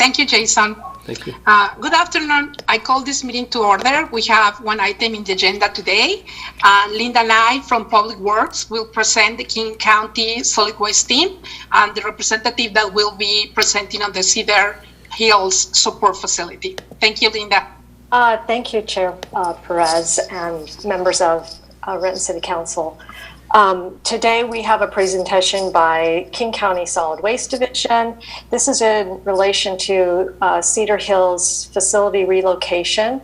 Thank you, Jason. Thank you. Good afternoon. I call this meeting to order. We have one item in the agenda today. Linda and I from Public Works will present the King County Solid Waste team and the representative that will be presenting on the Cedar Hills Support Facility. Thank you, Linda. Thank you, Chair Perez and members of Renton City Council. Today we have a presentation by King County Solid Waste Division. This is in relation to Cedar Hills facility relocation.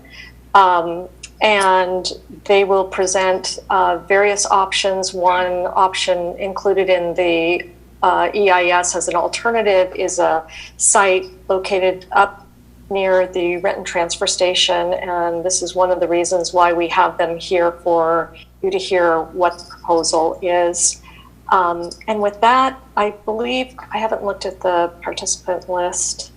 And they will present various options. One option included in the EIS as an alternative is a site located up near the Renton transfer station, and this is one of the reasons why we have them here for you to hear what the proposal is. And with that, I believe, I haven't looked at the participant list.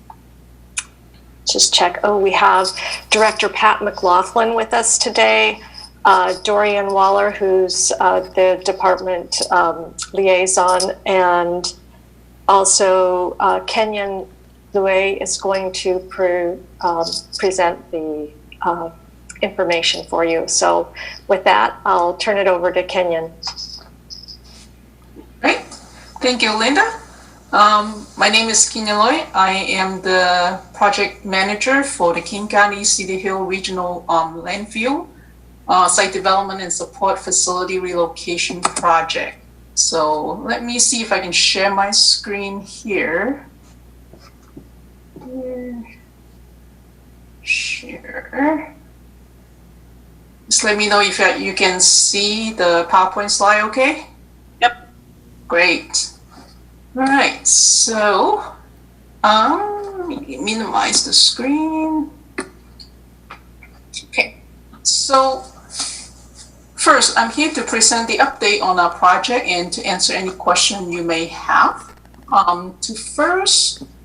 Just check. Oh, we have Director Pat McLaughlin with us today, Dorian Waller, who's the department liaison, and also Kenyon Louie is going to present the information for you. So with that, I'll turn it over to Kenyon. Great. Thank you, Linda. My name is Kenyon Louie. I am the project manager for the King County Cedar Hill Regional Landfill Site Development and Support Facility Relocation Project. So let me see if I can share my screen here. Share. Just let me know if you can see the PowerPoint slide, okay? Yep. Great. All right, so let me minimize the screen. Okay, so first, I'm here to present the update on our project and to answer any question you may have.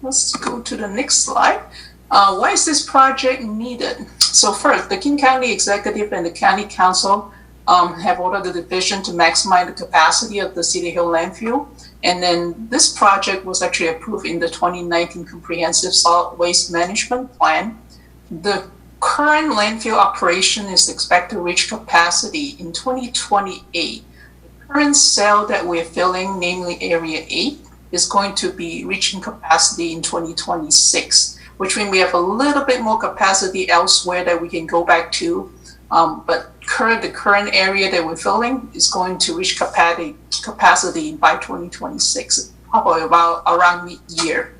Let's go to the next slide. Why is this project needed? So first, the King County Executive and the County Council have ordered the division to maximize the capacity of the Cedar Hill landfill. And then this project was actually approved in the 2019 Comprehensive Solid Waste Management Plan. The current landfill operation is expected to reach capacity in 2028. The current cell that we're filling, namely Area 8, is going to be reaching capacity in 2026, which means we have a little bit more capacity elsewhere that we can go back to. But the current area that we're filling is going to reach capacity by 2026, probably about around mid-year.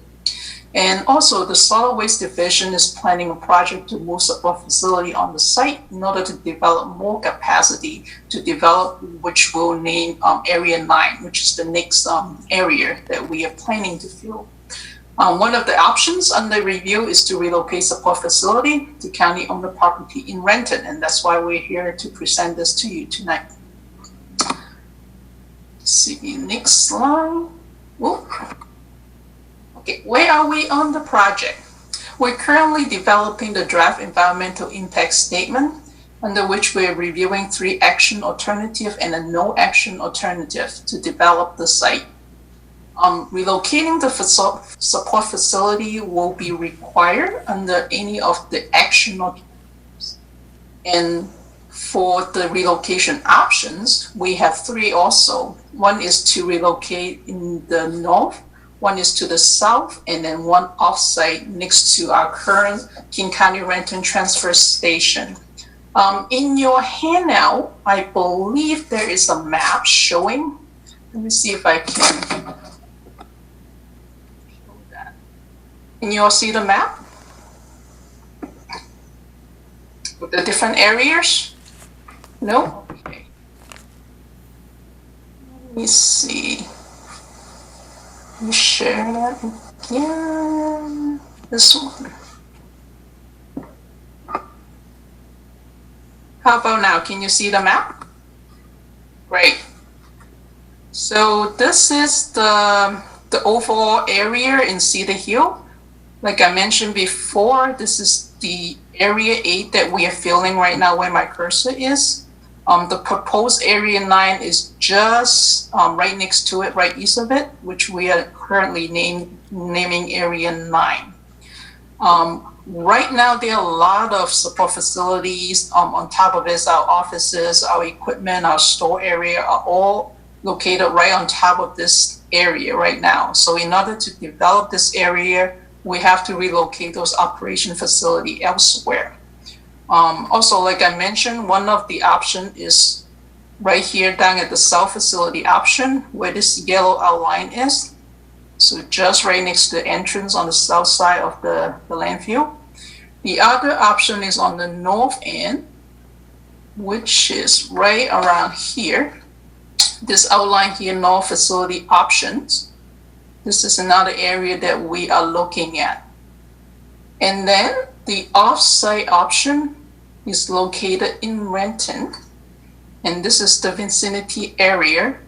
And also the Solid Waste Division is planning a project to move support facility on the site in order to develop more capacity to develop, which we'll name Area 9, which is the next area that we are planning to fill. One of the options under review is to relocate support facility to county-owned property in Renton, and that's why we're here to present this to you tonight. See, next slide. Whoop. Okay, where are we on the project? We're currently developing the draft environmental impact statement, under which we're reviewing 3 action alternative and a no action alternative to develop the site. Relocating the support facility will be required under any of the action alternatives. And for the relocation options, we have 3 also. One is to relocate in the north, one is to the south, and then one offsite next to our current King County Renton transfer station. In your handout, I believe there is a map showing. Let me see if I can show that. Can you all see the map? With the different areas? No? Okay. Let me see. Let me share that again. This one. How about now? Can you see the map? Great. So this is the overall area in Cedar Hill. Like I mentioned before, this is the Area 8 that we are filling right now where my cursor is. The proposed Area 9 is just right next to it, right east of it, which we are currently naming Area 9. Right now, there are a lot of support facilities. On top of this, our offices, our equipment, our store area are all located right on top of this area right now. So in order to develop this area, we have to relocate those operation facility elsewhere. Also, like I mentioned, one of the option is right here down at the south facility option where this yellow outline is. So just right next to the entrance on the south side of the landfill. The other option is on the north end, which is right around here. This outline here, north facility options. This is another area that we are looking at. And then the off-site option is located in Renton. And this is the vicinity area.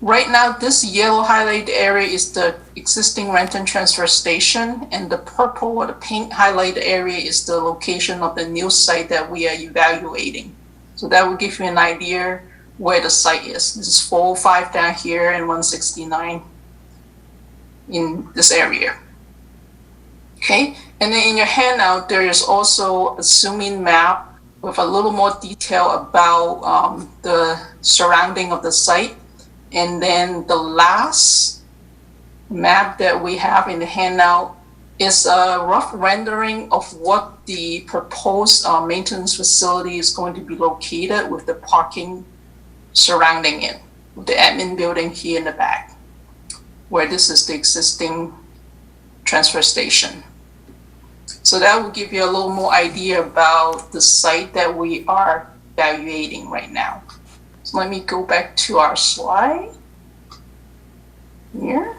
Right now, this yellow highlighted area is the existing Renton transfer station, and the purple or the pink highlighted area is the location of the new site that we are evaluating. So that will give you an idea where the site is. This is 405 down here and 169 in this area. Okay, and then in your handout, there is also a zoom-in map with a little more detail about the surrounding of the site. And then the last map that we have in the handout is a rough rendering of what the proposed maintenance facility is going to be located with the parking surrounding it, with the admin building here in the back, where this is the existing transfer station. So that will give you a little more idea about the site that we are evaluating right now. So let me go back to our slide here.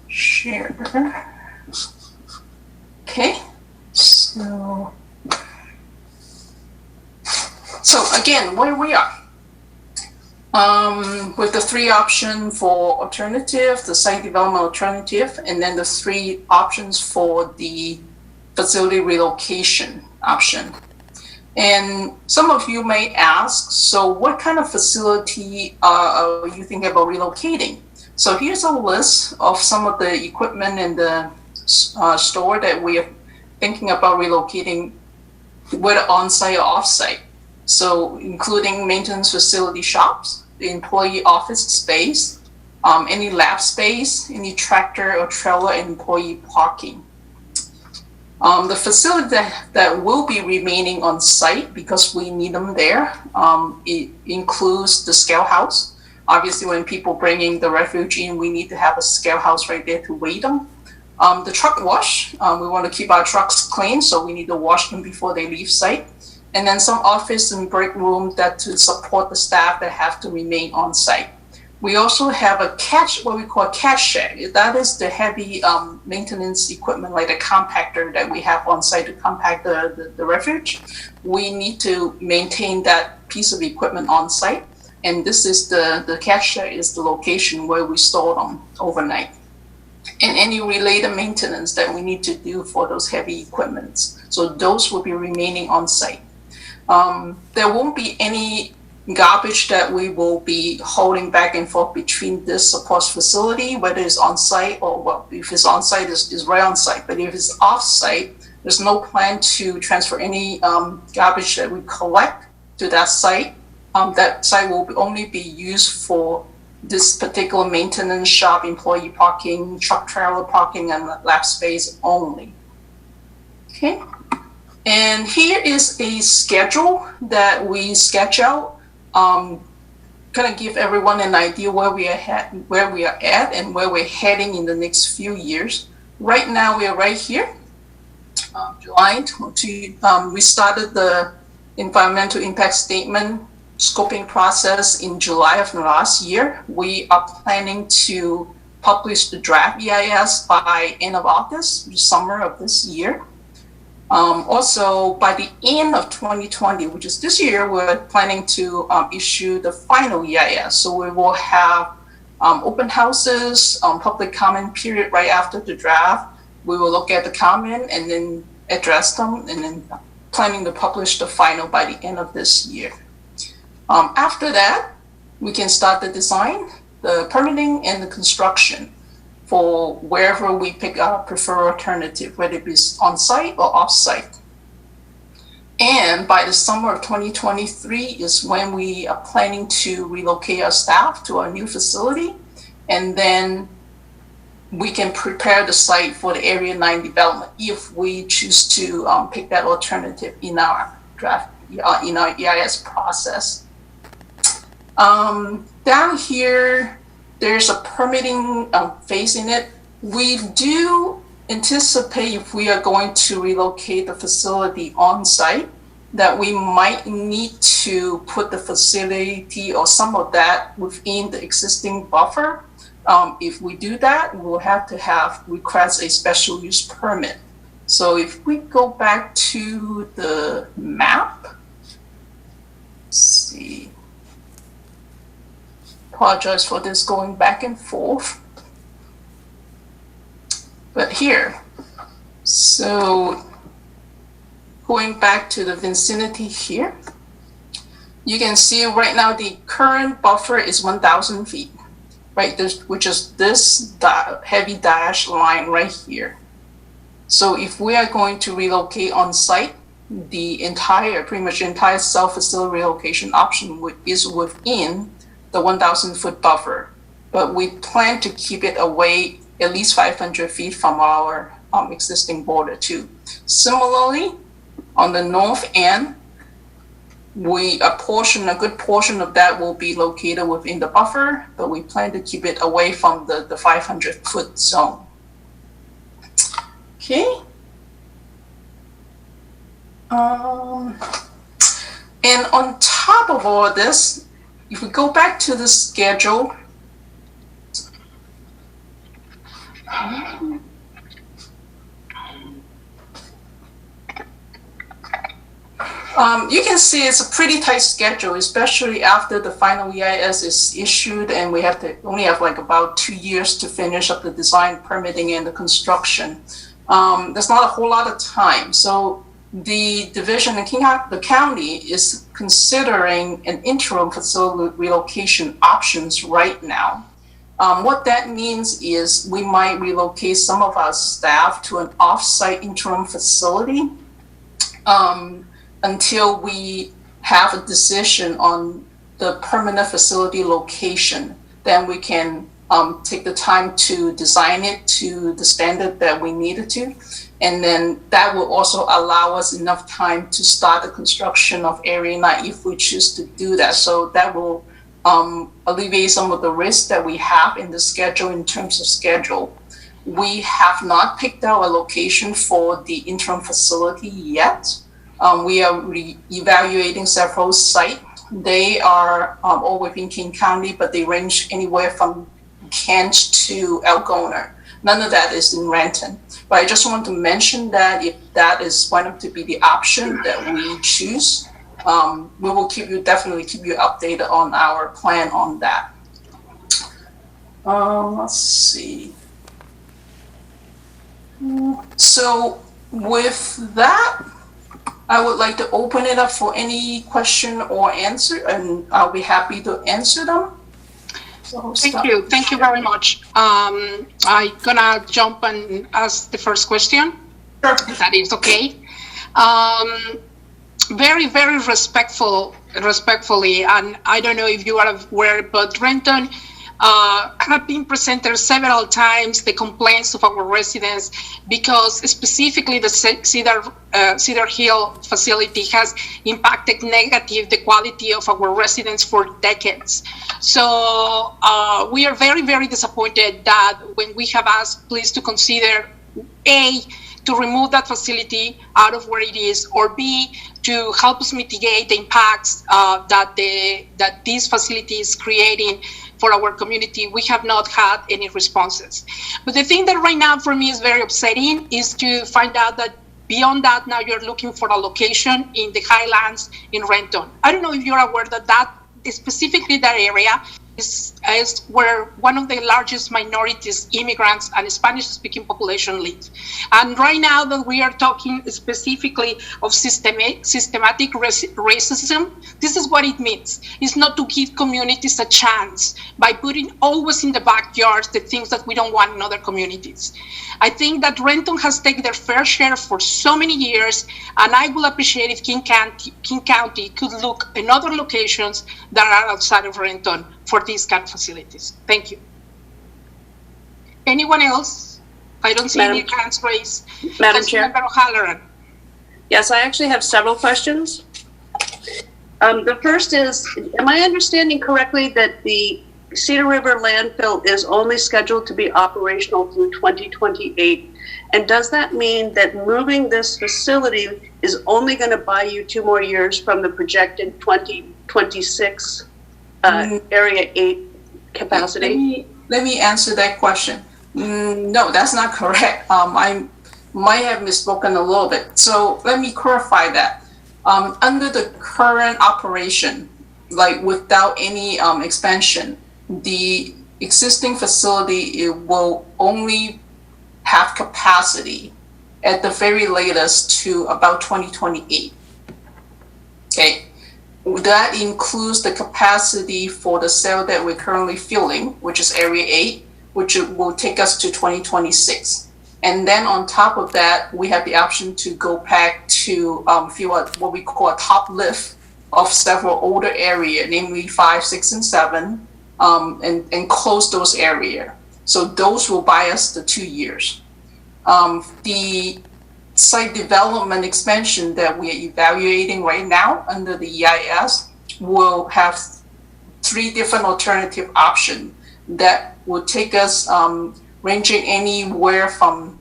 Share. Okay, so again, where we are. With the three options for alternative, the site development alternative, and then the three options for the facility relocation option. And some of you may ask, so what kind of facility are you thinking about relocating? So here's a list of some of the equipment in the store that we are thinking about relocating, whether on-site or off-site. So including maintenance facility shops, the employee office space, any lab space, any tractor or trailer and employee parking. The facility that will be remaining on site because we need them there, it includes the scale house. Obviously, when people bring in the refuge in, we need to have a scale house right there to weigh them. The truck wash, we want to keep our trucks clean, so we need to wash them before they leave site. And then some office and break room that to support the staff that have to remain on site. We also have a what we call a catch shed. That is the heavy maintenance equipment, like the compactor that we have on site to compact the refuge. We need to maintain that piece of equipment on site. And this is the catch shed is the location where we store them overnight. And any related maintenance that we need to do for those heavy equipments. So those will be remaining on site. There won't be any garbage that we will be holding back and forth between this support facility, whether it's on site or well, if it's on site, is right on site. But if it's off site, there's no plan to transfer any garbage that we collect to that site. That site will only be used for this particular maintenance shop, employee parking, truck trailer parking, and lab space only. Okay. And here is a schedule that we sketch out. Kind of give everyone an idea where we are at and where we're heading in the next few years. Right now, we are right here. July 20, we started the environmental impact statement scoping process in July of last year. We are planning to publish the draft EIS by end of August, the summer of this year. Also, by the end of 2020, which is this year, we're planning to issue the final EIS. So we will have open houses, public comment period right after the draft. We will look at the comment and then address them, and then planning to publish the final by the end of this year. After that, we can start the design the permitting and the construction for wherever we pick our preferred alternative, whether it be on-site or off-site. And by the summer of 2023 is when we are planning to relocate our staff to our new facility. And then we can prepare the site for the Area 9 development if we choose to pick that alternative in our draft, in our EIS process. Down here, there's a permitting phase in it. We do anticipate if we are going to relocate the facility on site, that we might need to put the facility or some of that within the existing buffer. If we do that, we'll have to request a special use permit. So if we go back to the map, let's see. Apologize for this going back and forth. But here, so going back to the vicinity here, you can see right now the current buffer is 1,000 feet, right? Which is this heavy dashed line right here. So if we are going to relocate on site, pretty much the entire self-facility relocation option is within the 1,000 foot buffer, but we plan to keep it away at least 500 feet from our existing border too. Similarly, on the north end, a good portion of that will be located within the buffer, but we plan to keep it away from the 500 foot zone. Okay. And on top of all this, if we go back to the schedule, you can see it's a pretty tight schedule, especially after the final EIS is issued and we only have like about 2 years to finish up the design, permitting, and the construction. There's not a whole lot of time. So the division in the county is considering an interim facility relocation options right now. What that means is we might relocate some of our staff to an off-site interim facility until we have a decision on the permanent facility location. Then we can take the time to design it to the standard that we needed to. And then that will also allow us enough time to start the construction of Area 9 if we choose to do that. So that will alleviate some of the risks that we have in the schedule in terms of schedule. We have not picked out a location for the interim facility yet. We are evaluating several sites. They are all within King County, but they range anywhere from Kent to Algona. None of that is in Renton. But I just want to mention that if that is going to be the option that we choose, we will definitely keep you updated on our plan on that. Let's see. So with that, I would like to open it up for any question or answer, and I'll be happy to answer them. So Thank you very much. I'm gonna jump and ask the first question. Sure. If that is okay. Very, very respectfully, and I don't know if you are aware, but Renton have been presented several times the complaints of our residents because specifically the Cedar Hill facility has impacted negative the quality of our residents for decades. So we are very, very disappointed that when we have asked police to consider to remove that facility out of where it is, or B, to help us mitigate the impacts that this facility is creating for our community, we have not had any responses. But the thing that right now for me is very upsetting is to find out that beyond that, now you're looking for a location in the Highlands in Renton. I don't know if you're aware that specifically that area is is where one of the largest minorities, immigrants, and Spanish-speaking population live. And right now that we are talking specifically of systematic racism, this is what it means. It's not to give communities a chance by putting always in the backyard the things that we don't want in other communities. I think that Renton has taken their fair share for so many years, and I will appreciate if King County could look in other locations that are outside of Renton for these kind of facilities. Thank you. Anyone else? I don't see any hands raised. Madam Chair. Councilmember O'Halloran. Yes, I actually have several questions. The first is, am I understanding correctly that the Cedar River landfill is only scheduled to be operational through 2028? And does that mean that moving this facility is only going to buy you 2 more years from the projected 2026 Area 8 capacity? Let me answer that question. No, that's not correct. I might have misspoken a little bit. So let me clarify that. Under the current operation, like without any expansion, the existing facility, it will only have capacity at the very latest to about 2028. Okay, that includes the capacity for the cell that we're currently filling, which is Area 8, which will take us to 2026. And then on top of that, we have the option to go back to fill what we call a top lift of several older areas, namely 5, 6, and 7, and close those areas. So those will buy us the 2 years. The site development expansion that we are evaluating right now under the EIS will have 3 different alternative options that will take us ranging anywhere from,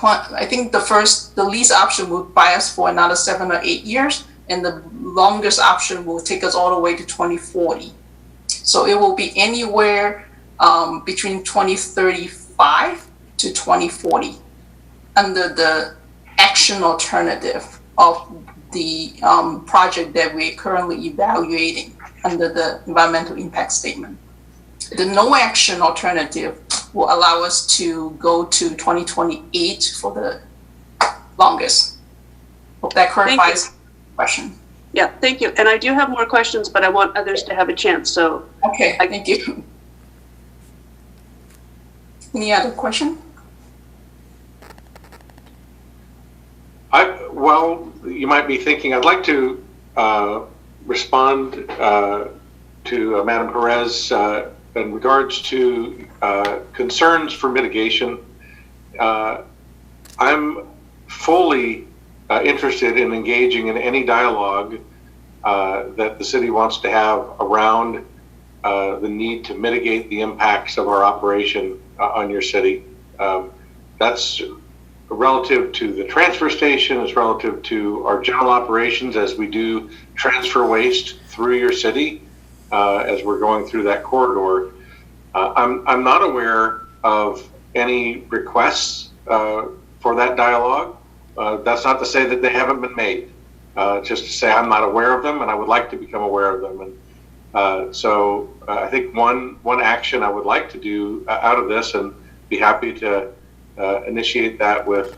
I think the least option will buy us for another 7 or 8 years, and the longest option will take us all the way to 2040. So it will be anywhere between 2035 to 2040 under the action alternative of the project that we're currently evaluating under the environmental impact statement. The no action alternative will allow us to go to 2028 for the longest. Hope that clarifies the question. Yeah, thank you. And I do have more questions, but I want others to have a chance. So okay, thank you. Any other question? Well, you might be thinking, I'd like to respond to Madam Perez in regards to concerns for mitigation. I'm fully interested in engaging in any dialogue that the city wants to have around the need to mitigate the impacts of our operation on your city. That's relative to the transfer station, it's relative to our general operations as we do transfer waste through your city as we're going through that corridor. I'm not aware of any requests for that dialogue. That's not to say that they haven't been made, just to say I'm not aware of them and I would like to become aware of them. And so I think one action I would like to do out of this, and be happy to initiate that with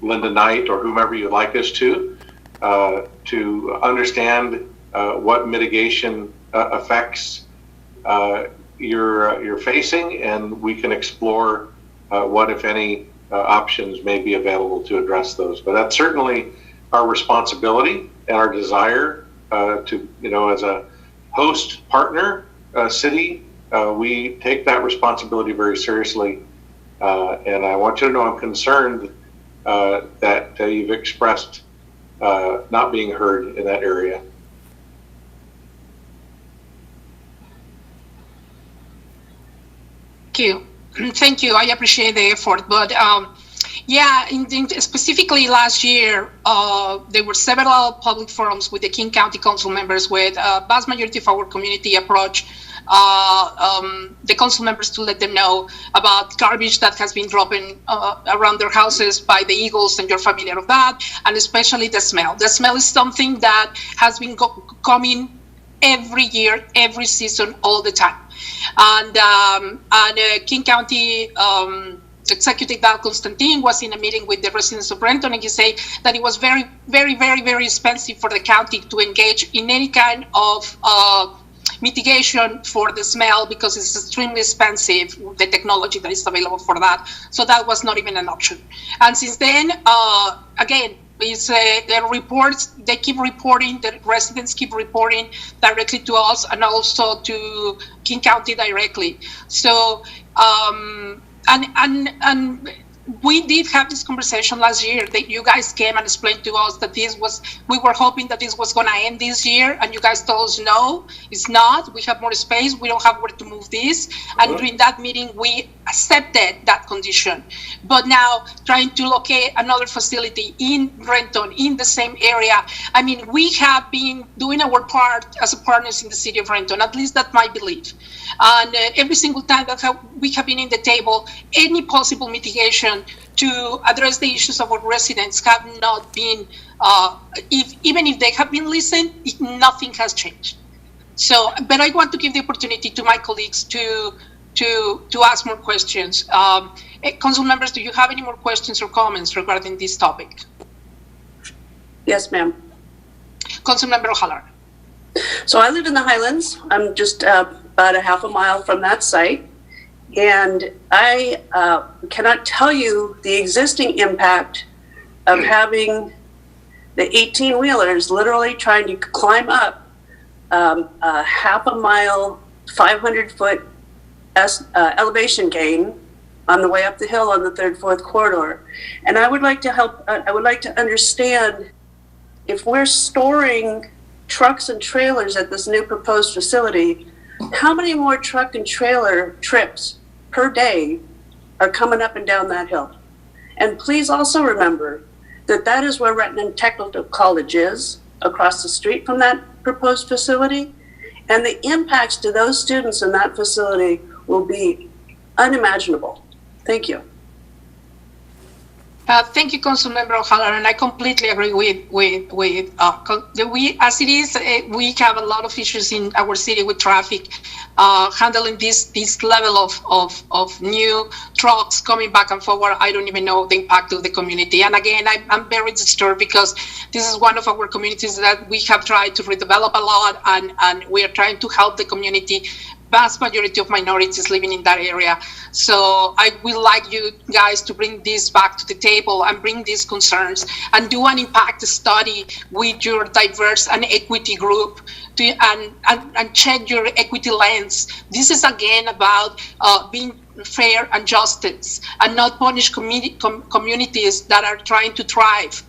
Linda Knight or whomever you'd like us to understand what mitigation effects you're facing, and we can explore what, if any, options may be available to address those. But that's certainly our responsibility and our desire to, as a host partner city, we take that responsibility very seriously. And I want you to know I'm concerned that you've expressed not being heard in that area. Thank you. I appreciate the effort. But specifically last year, there were several public forums with the King County Council members, with a vast majority of our community approach the council members to let them know about garbage that has been dropping around their houses by the eagles, and you're familiar with that, and especially the smell. The smell is something that has been coming every year, every season, all the time. And King County Executive Val Constantine was in a meeting with the residents of Renton, and he said that it was very, very, very, very expensive for the county to engage in any kind of mitigation for the smell, because it's extremely expensive, the technology that is available for that. So that was not even an option. And since then, again, it's the reports, they keep reporting, the residents keep reporting directly to us and also to King County directly. So, and we did have this conversation last year that you guys came and explained to us that we were hoping that this was going to end this year, and you guys told us no, it's not. We have more space. We don't have where to move this. And during that meeting, we accepted that condition. But now trying to locate another facility in Renton, in the same area, I mean, we have been doing our part as partners in the city of Renton, at least that's my belief. And every single time that we have been in the table, any possible mitigation to address the issues of our residents have not been, even if they have been listened, nothing has changed. So, but I want to give the opportunity to my colleagues to ask more questions. Council members, do you have any more questions or comments regarding this topic? Yes, ma'am. Council Member O'Halloran. So I live in the Highlands. I'm just about a half a mile from that site. And I cannot tell you the existing impact of having the 18-wheelers literally trying to climb up a half a mile, 500-foot elevation gain on the way up the hill on the 3rd, 4th corridor. And I would like to understand, if we're storing trucks and trailers at this new proposed facility, how many more truck and trailer trips per day are coming up and down that hill? And please also remember that that is where Renton Technical College is, across the street from that proposed facility. And the impacts to those students in that facility will be unimaginable. Thank you. Thank you, Councilmember O'Halloran, and I completely agree with we as it is. We have a lot of issues in our city with traffic, handling this level of new trucks coming back and forward. I don't even know the impact of the community. And again, I'm very disturbed because this is one of our communities that we have tried to redevelop a lot, and we are trying to help the community. Vast majority of minorities living in that area. So I would like you guys to bring this back to the table and bring these concerns and do an impact study with your diverse and equity group and check your equity lens. This is again about being fair and justice and not punish communities that are trying to thrive.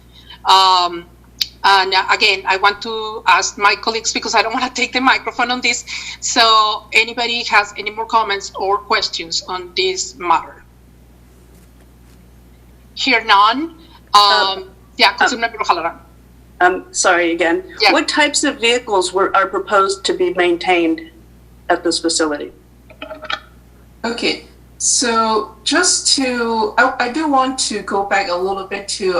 And again, I want to ask my colleagues, because I don't want to take the microphone on this. So anybody has any more comments or questions on this matter? Hear none. Councilmember O'Halloran. Sorry again. Yeah. What types of vehicles are proposed to be maintained at this facility? Okay, so just to, I do want to go back a little bit to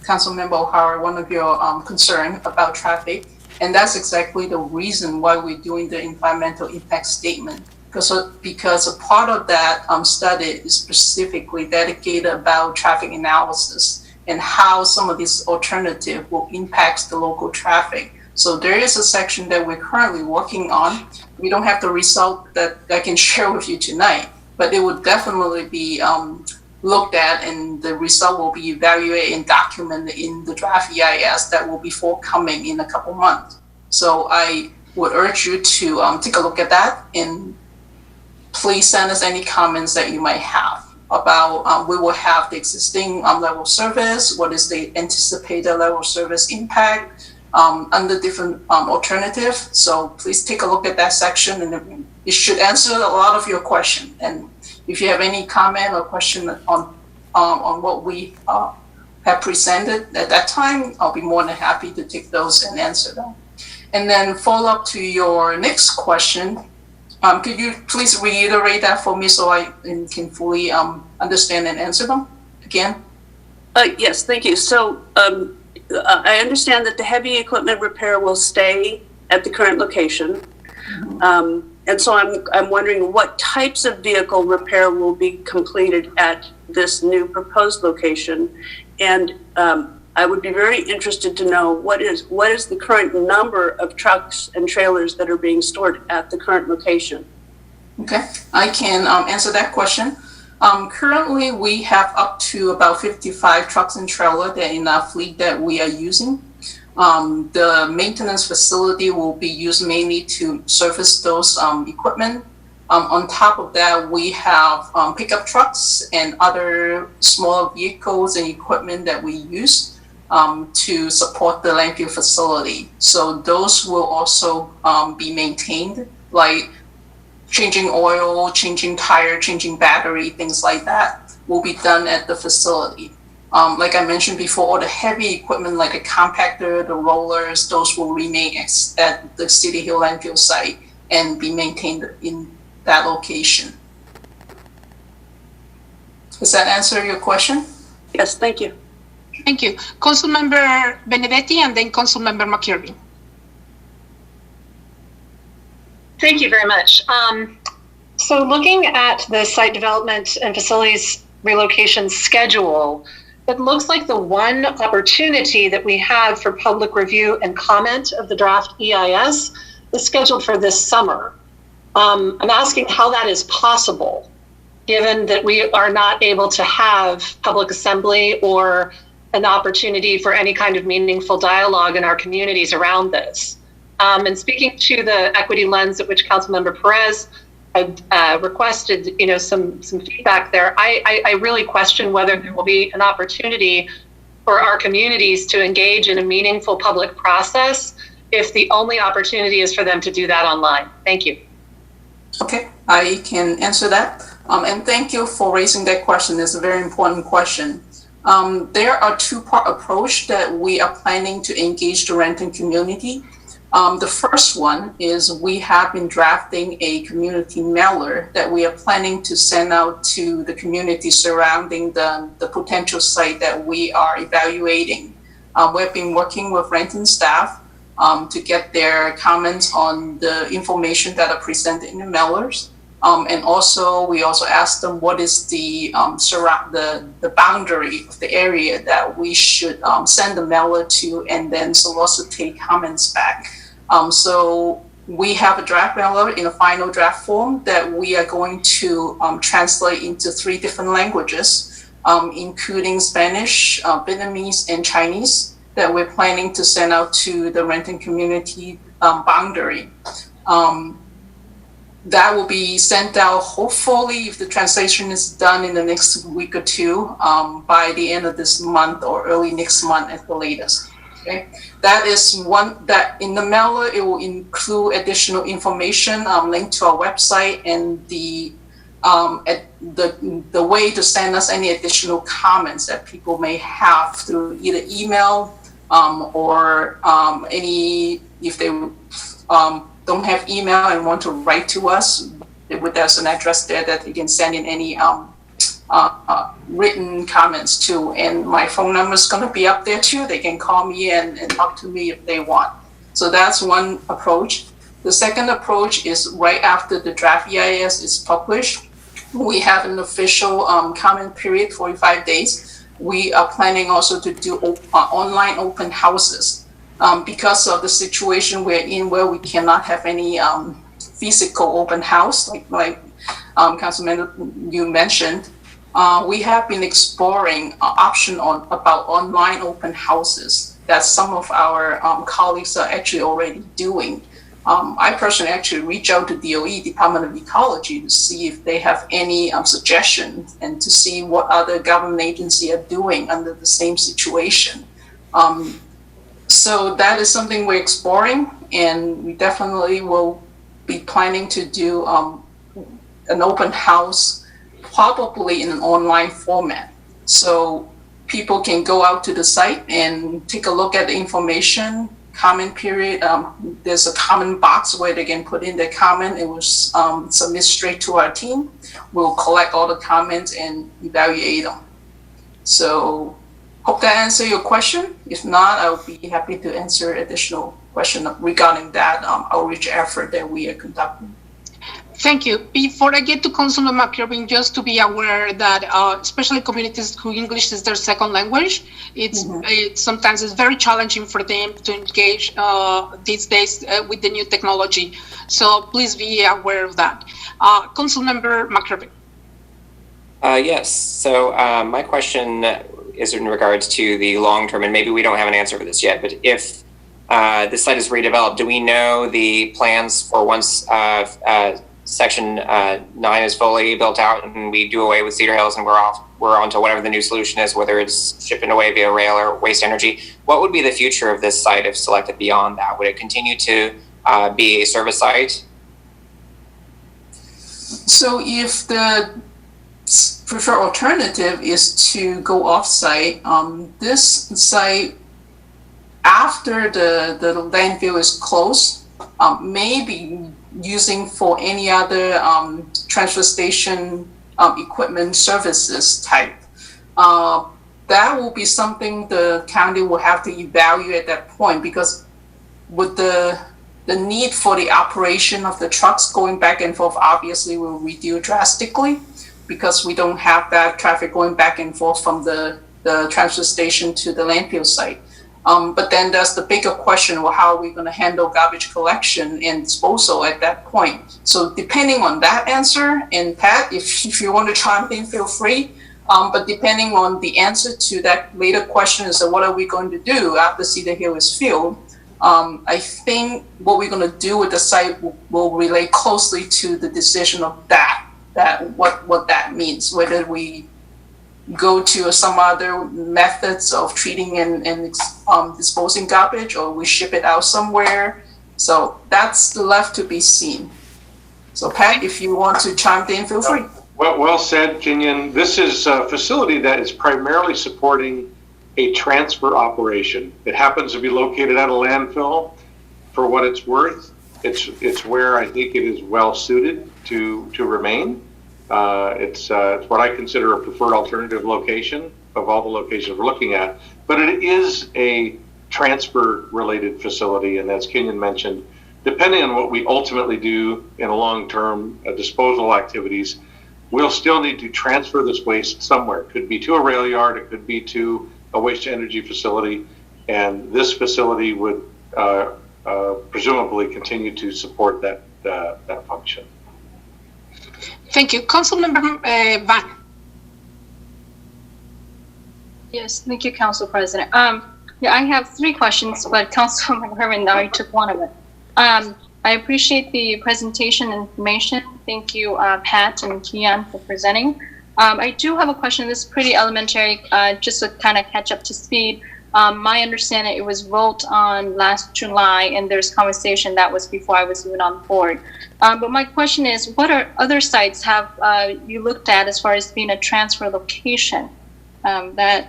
Councilmember O'Hara, one of your concern about traffic, and that's exactly the reason why we're doing the environmental impact statement. Because a part of that study is specifically dedicated about traffic analysis and how some of these alternatives will impact the local traffic. So there is a section that we're currently working on. We don't have the result that I can share with you tonight, but it would definitely be looked at, and the result will be evaluated and documented in the draft EIS that will be forthcoming in a couple months. So I would urge you to take a look at that, and please send us any comments that you might have about, we will have the existing level of service, what is the anticipated level of service impact under different alternatives. So please take a look at that section, and it should answer a lot of your question. And if you have any comment or question on what we have presented at that time, I'll be more than happy to take those and answer them. And then follow up to your next question. Could you please reiterate that for me so I can fully understand and answer them again? Yes, thank you. So I understand that the heavy equipment repair will stay at the current location. And so I'm wondering what types of vehicle repair will be completed at this new proposed location. And I would be very interested to know what is the current number of trucks and trailers that are being stored at the current location. Okay, I can answer that question. Currently, we have up to about 55 trucks and trailers that in our fleet that we are using. The maintenance facility will be used mainly to service those equipment. On top of that, we have pickup trucks and other small vehicles and equipment that we use to support the landfill facility. So those will also be maintained, like changing oil, changing tire, changing battery, things like that will be done at the facility. Like I mentioned before, all the heavy equipment like the compactor, the rollers, those will remain at the City Hill landfill site and be maintained in that location. Does that answer your question? Yes, thank you. Thank you. Councilmember Benedetti and then Councilmember McCurry. Thank you very much. So looking at the site development and facilities relocation schedule, it looks like the one opportunity that we have for public review and comment of the draft EIS is scheduled for this summer. I'm asking how that is possible, given that we are not able to have public assembly or an opportunity for any kind of meaningful dialogue in our communities around this. And speaking to the equity lens at which Councilmember Perez requested, some feedback there, I really question whether there will be an opportunity for our communities to engage in a meaningful public process if the only opportunity is for them to do that online. Thank you. Okay, I can answer that. And thank you for raising that question. It's a very important question. There are two-part approach that we are planning to engage the Renton community. The first one is we have been drafting a community mailer that we are planning to send out to the community surrounding the potential site that we are evaluating. We've been working with Renton staff to get their comments on the information that are presented in the mailers. And also, we also asked them what is the boundary of the area that we should send the mailer to, and then solicit comments back. So we have a draft mailer in a final draft form that we are going to translate into 3 different languages, including Spanish, Vietnamese, and Chinese, that we're planning to send out to the Renton community boundary. That will be sent out, hopefully, if the translation is done in the next week or 2, by the end of this month or early next month at the latest. Okay, that is one that in the mailer, it will include additional information, linked to our website, and the way to send us any additional comments that people may have through either email or if they don't have email and want to write to us, there's an address there that you can send in any written comments to. And my phone number is going to be up there too. They can call me and talk to me if they want. So that's one approach. The second approach is right after the draft EIS is published, we have an official comment period, 45 days. We are planning also to do online open houses. Because of the situation we're in where we cannot have any physical open house, like Councilman, you mentioned, we have been exploring option about online open houses that some of our colleagues are actually already doing. I personally actually reach out to DOE, Department of Ecology, to see if they have any suggestions and to see what other government agencies are doing under the same situation. So that is something we're exploring, and we definitely will be planning to do an open house, probably in an online format. So people can go out to the site and take a look at the information, comment period. There's a comment box where they can put in their comment. It was submit straight to our team. We'll collect all the comments and evaluate them. So hope that answers your question. If not, I'll be happy to answer additional question regarding that outreach effort that we are conducting. Thank you. Before I get to Councilman McKervin, just to be aware that especially communities who English is their second language, it's sometimes it's very challenging for them to engage these days with the new technology. So please be aware of that. Councilmember McKervin. Yes. So my question is in regards to the long term, and maybe we don't have an answer for this yet, but if this site is redeveloped, do we know the plans for once Section 9 is fully built out and we do away with Cedar Hills and we're on to whatever the new solution is, whether it's shipping away via rail or waste energy, what would be the future of this site if selected beyond that? Would it continue to be a service site? So if the preferred alternative is to go off-site, this site, after the landfill is closed, may be using for any other transfer station equipment services type. That will be something the county will have to evaluate at that point, because with the need for the operation of the trucks going back and forth obviously will reduce drastically, because we don't have that traffic going back and forth from the transfer station to the landfill site. But then there's the bigger question, well, how are we going to handle garbage collection and disposal at that point? So depending on that answer, and Pat, if you want to chime in, feel free. But depending on the answer to that later question is, what are we going to do after Cedar Hill is filled? I think what we're going to do with the site will relate closely to the decision of what that means, whether we go to some other methods of treating and disposing garbage, or we ship it out somewhere. So that's left to be seen. So Pat, if you want to chime in, feel free. Well said, Kenyon. This is a facility that is primarily supporting a transfer operation. It happens to be located at a landfill. For what it's worth, it's where I think it is well suited to remain. It's what I consider a preferred alternative location of all the locations we're looking at. But it is a transfer-related facility, and as Kenyon mentioned, depending on what we ultimately do in a long-term disposal activities, we'll still need to transfer this waste somewhere. It could be to a rail yard, it could be to a waste-to-energy facility, and this facility would presumably continue to support that function. Thank you. Councilmember Van. Yes, thank you, Council President. Yeah, I have three questions, but Councilman Herman already took one of it. I appreciate the presentation information. Thank you, Pat and Kian, for presenting. I do have a question. This is pretty elementary, just to kind of catch up to speed. My understanding, it was rolled on last July, and there's conversation that was before I was even on board. But my question is, what are other sites have you looked at as far as being a transfer location that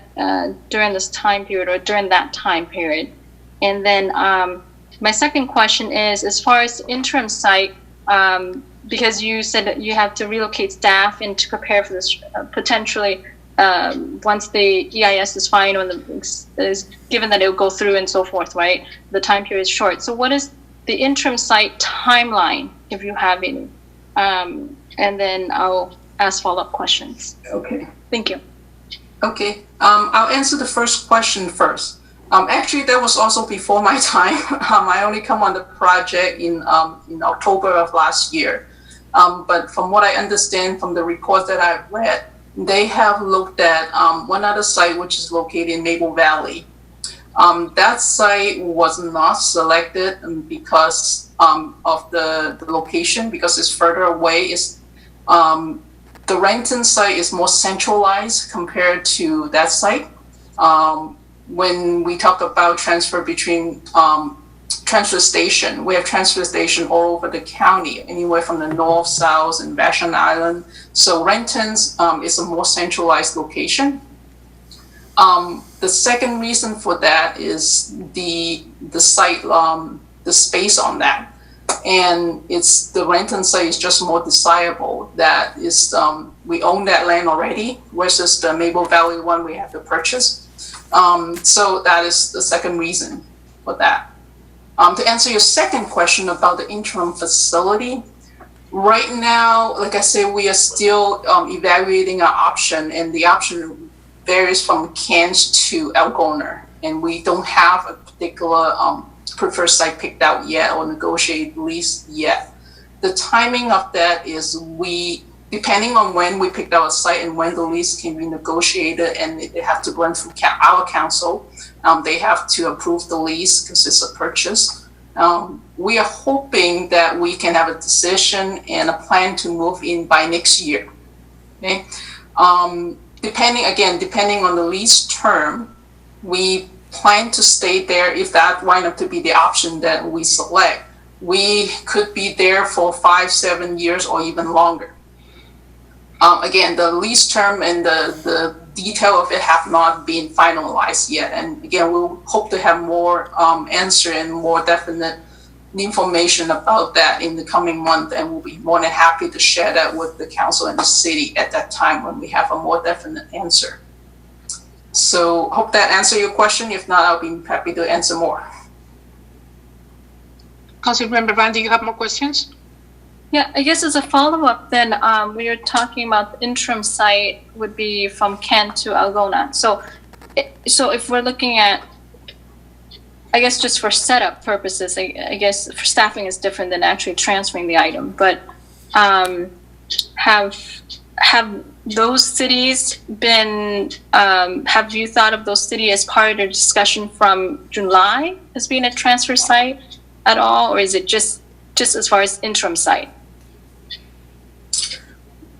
during this time period or during that time period? And then my second question is, as far as the interim site, because you said that you have to relocate staff and to prepare for this potentially once the EIS is final and is given that it will go through and so forth, right? The time period is short. So what is the interim site timeline, if you have any? And then I'll ask follow-up questions. Okay. Thank you. Okay. I'll answer the first question first. Actually, that was also before my time. I only come on the project in October of last year. But from what I understand from the reports that I've read, they have looked at one other site which is located in Maple Valley. That site was not selected because of the location, because it's further away. The Renton site is more centralized compared to that site. When we talk about transfer between transfer station, we have transfer station all over the county, anywhere from the north, south, and Vashon Island. So Renton's is a more centralized location. The second reason for that is the site, the space on that. And it's the Renton site is just more desirable. That is, we own that land already, versus the Maple Valley one we have to purchase. So that is the second reason for that. To answer your second question about the interim facility, right now, like I said, we are still evaluating our option, and the option varies from Cairns to Algona, and we don't have a particular preferred site picked out yet or negotiated lease yet. The timing of that is depending on when we picked out a site and when the lease can be negotiated, and they have to run through our council. They have to approve the lease because it's a purchase. We are hoping that we can have a decision and a plan to move in by next year. Okay. Depending on the lease term, we plan to stay there. If that wind up to be the option that we select, we could be there for 5-7 years or even longer. Again, the lease term and the detail of it have not been finalized yet. And again, we'll hope to have more answer and more definite information about that in the coming month, and we'll be more than happy to share that with the council and the city at that time when we have a more definite answer. So hope that answered your question. If not, I'll be happy to answer more. Councilmember Van, do you have more questions? Yeah, I guess as a follow-up then, we were talking about the interim site would be from Kent to Algona. So if we're looking at, I guess just for setup purposes, I guess for staffing is different than actually transferring the item, but have those cities been, have you thought of those cities as part of the discussion from July as being a transfer site at all, or is it just as far as interim site?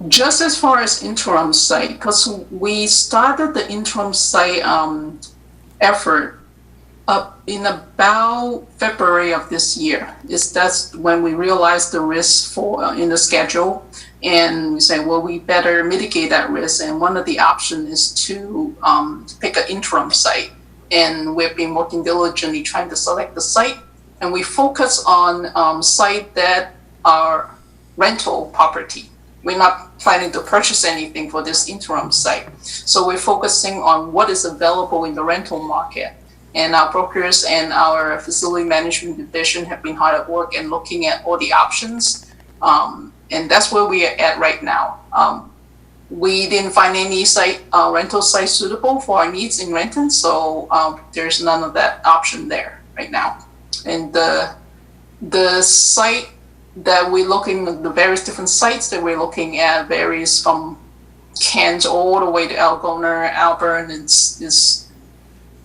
Just as far as interim site, because we started the interim site effort up in about February of this year. That's when we realized the risk in the schedule, and we say, well, we better mitigate that risk. And one of the options is to pick an interim site, and we've been working diligently trying to select the site. And we focus on sites that are rental property. We're not planning to purchase anything for this interim site. So we're focusing on what is available in the rental market. And our brokers and our facility management division have been hard at work and looking at all the options. And that's where we are at right now. We didn't find any rental site suitable for our needs in Renton, so there's none of that option there right now. And the site that we're looking at, the various different sites that we're looking at varies from Cairns all the way to Algona, Auburn, and it's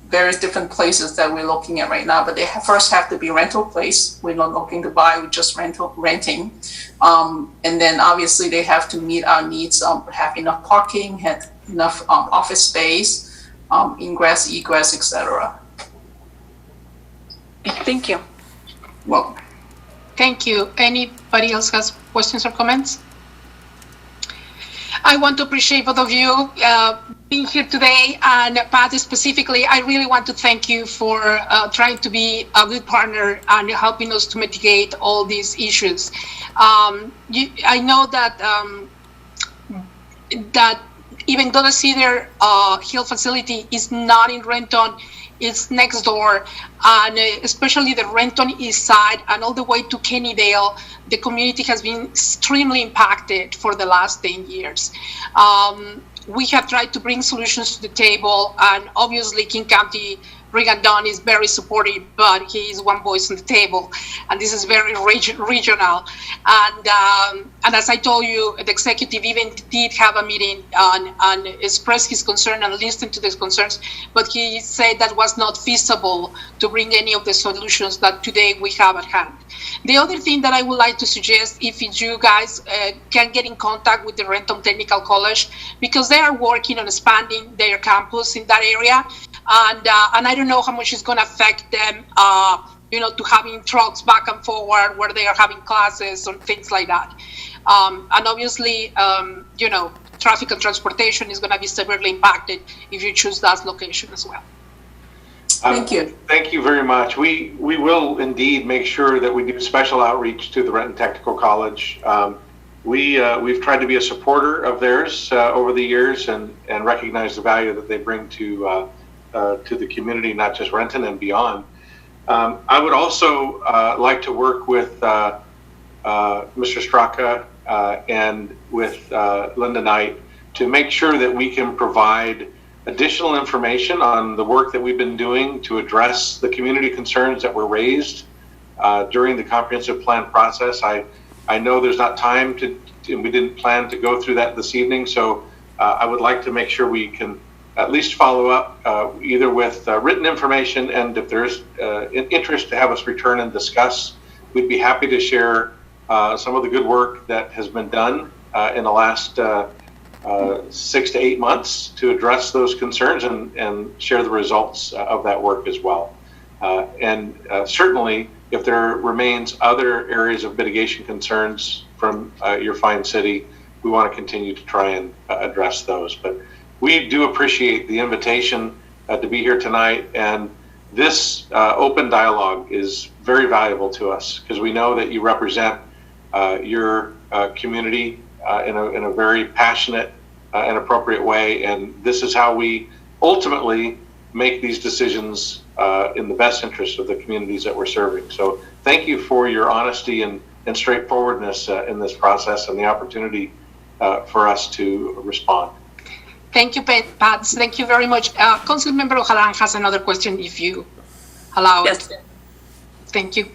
various different places that we're looking at right now. But they first have to be rental place. We're not looking to buy, we're just renting. And then obviously they have to meet our needs, have enough parking, have enough office space, ingress, egress, etc. Thank you. Well, thank you. Anybody else has questions or comments? I want to appreciate both of you being here today, and Pat specifically, I really want to thank you for trying to be a good partner and helping us to mitigate all these issues. I know that that even though the Cedar Hill facility is not in Renton, it's next door, and especially the Renton East Side and all the way to Kennydale, the community has been extremely impacted for the last 10 years. We have tried to bring solutions to the table, and obviously King County Regan Dunn is very supportive, but he is one voice on the table, and this is very regional. And as I told you, the executive even did have a meeting and expressed his concern and listened to these concerns, but he said that was not feasible to bring any of the solutions that today we have at hand. The other thing that I would like to suggest, if you guys can get in contact with the Renton Technical College, because they are working on expanding their campus in that area, and I don't know how much it's going to affect them, to having trucks back and forward where they are having classes or things like that. And obviously, traffic and transportation is going to be severely impacted if you choose that location as well. Thank you. Thank you very much. We will indeed make sure that we do special outreach to the Renton Technical College. We've tried to be a supporter of theirs over the years and recognize the value that they bring to the community, not just Renton and beyond. I would also like to work with Mr. Straka and with Linda Knight to make sure that we can provide additional information on the work that we've been doing to address the community concerns that were raised during the comprehensive plan process. I know there's not time to, and we didn't plan to go through that this evening, so I would like to make sure we can at least follow up either with written information, and if there's interest to have us return and discuss, we'd be happy to share some of the good work that has been done in the last 6 to 8 months to address those concerns and share the results of that work as well. And certainly, if there remains other areas of mitigation concerns from your fine city, we want to continue to try and address those. But we do appreciate the invitation to be here tonight, and this open dialogue is very valuable to us because we know that you represent your community in a very passionate and appropriate way, and this is how we ultimately make these decisions in the best interest of the communities that we're serving. So thank you for your honesty and straightforwardness in this process and the opportunity for us to respond. Thank you, Pat. Thank you very much. Councilmember Ojalan has another question, if you allow Yes. it. Thank you.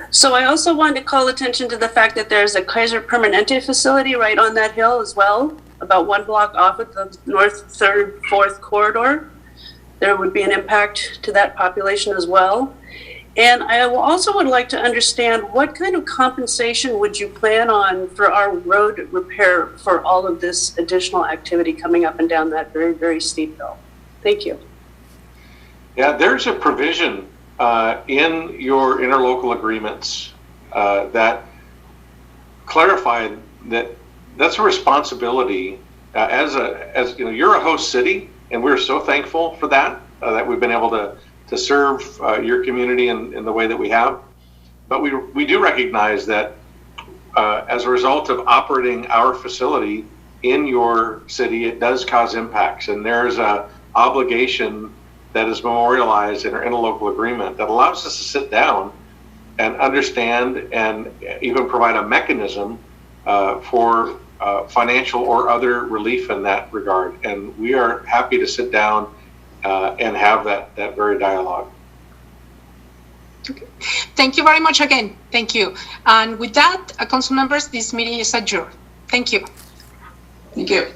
So I also wanted to call attention to the fact that there's a Kaiser Permanente facility right on that hill as well, about 1 block off of the north, 3rd, 4th corridor. There would be an impact to that population as well. And I also would like to understand what kind of compensation would you plan on for our road repair for all of this additional activity coming up and down that very, very steep hill? Thank you. Yeah, there's a provision in your interlocal agreements that clarified that that's a responsibility as you know, you're a host city, and we're so thankful for that that we've been able to serve your community in the way that we have. But we do recognize that as a result of operating our facility in your city, it does cause impacts, and there's a obligation that is memorialized in our interlocal agreement that allows us to sit down and understand and even provide a mechanism for financial or other relief in that regard. And we are happy to sit down and have that very dialogue. Okay. Thank you very much again. Thank you. And with that, council members, this meeting is adjourned. Thank you. Thank you.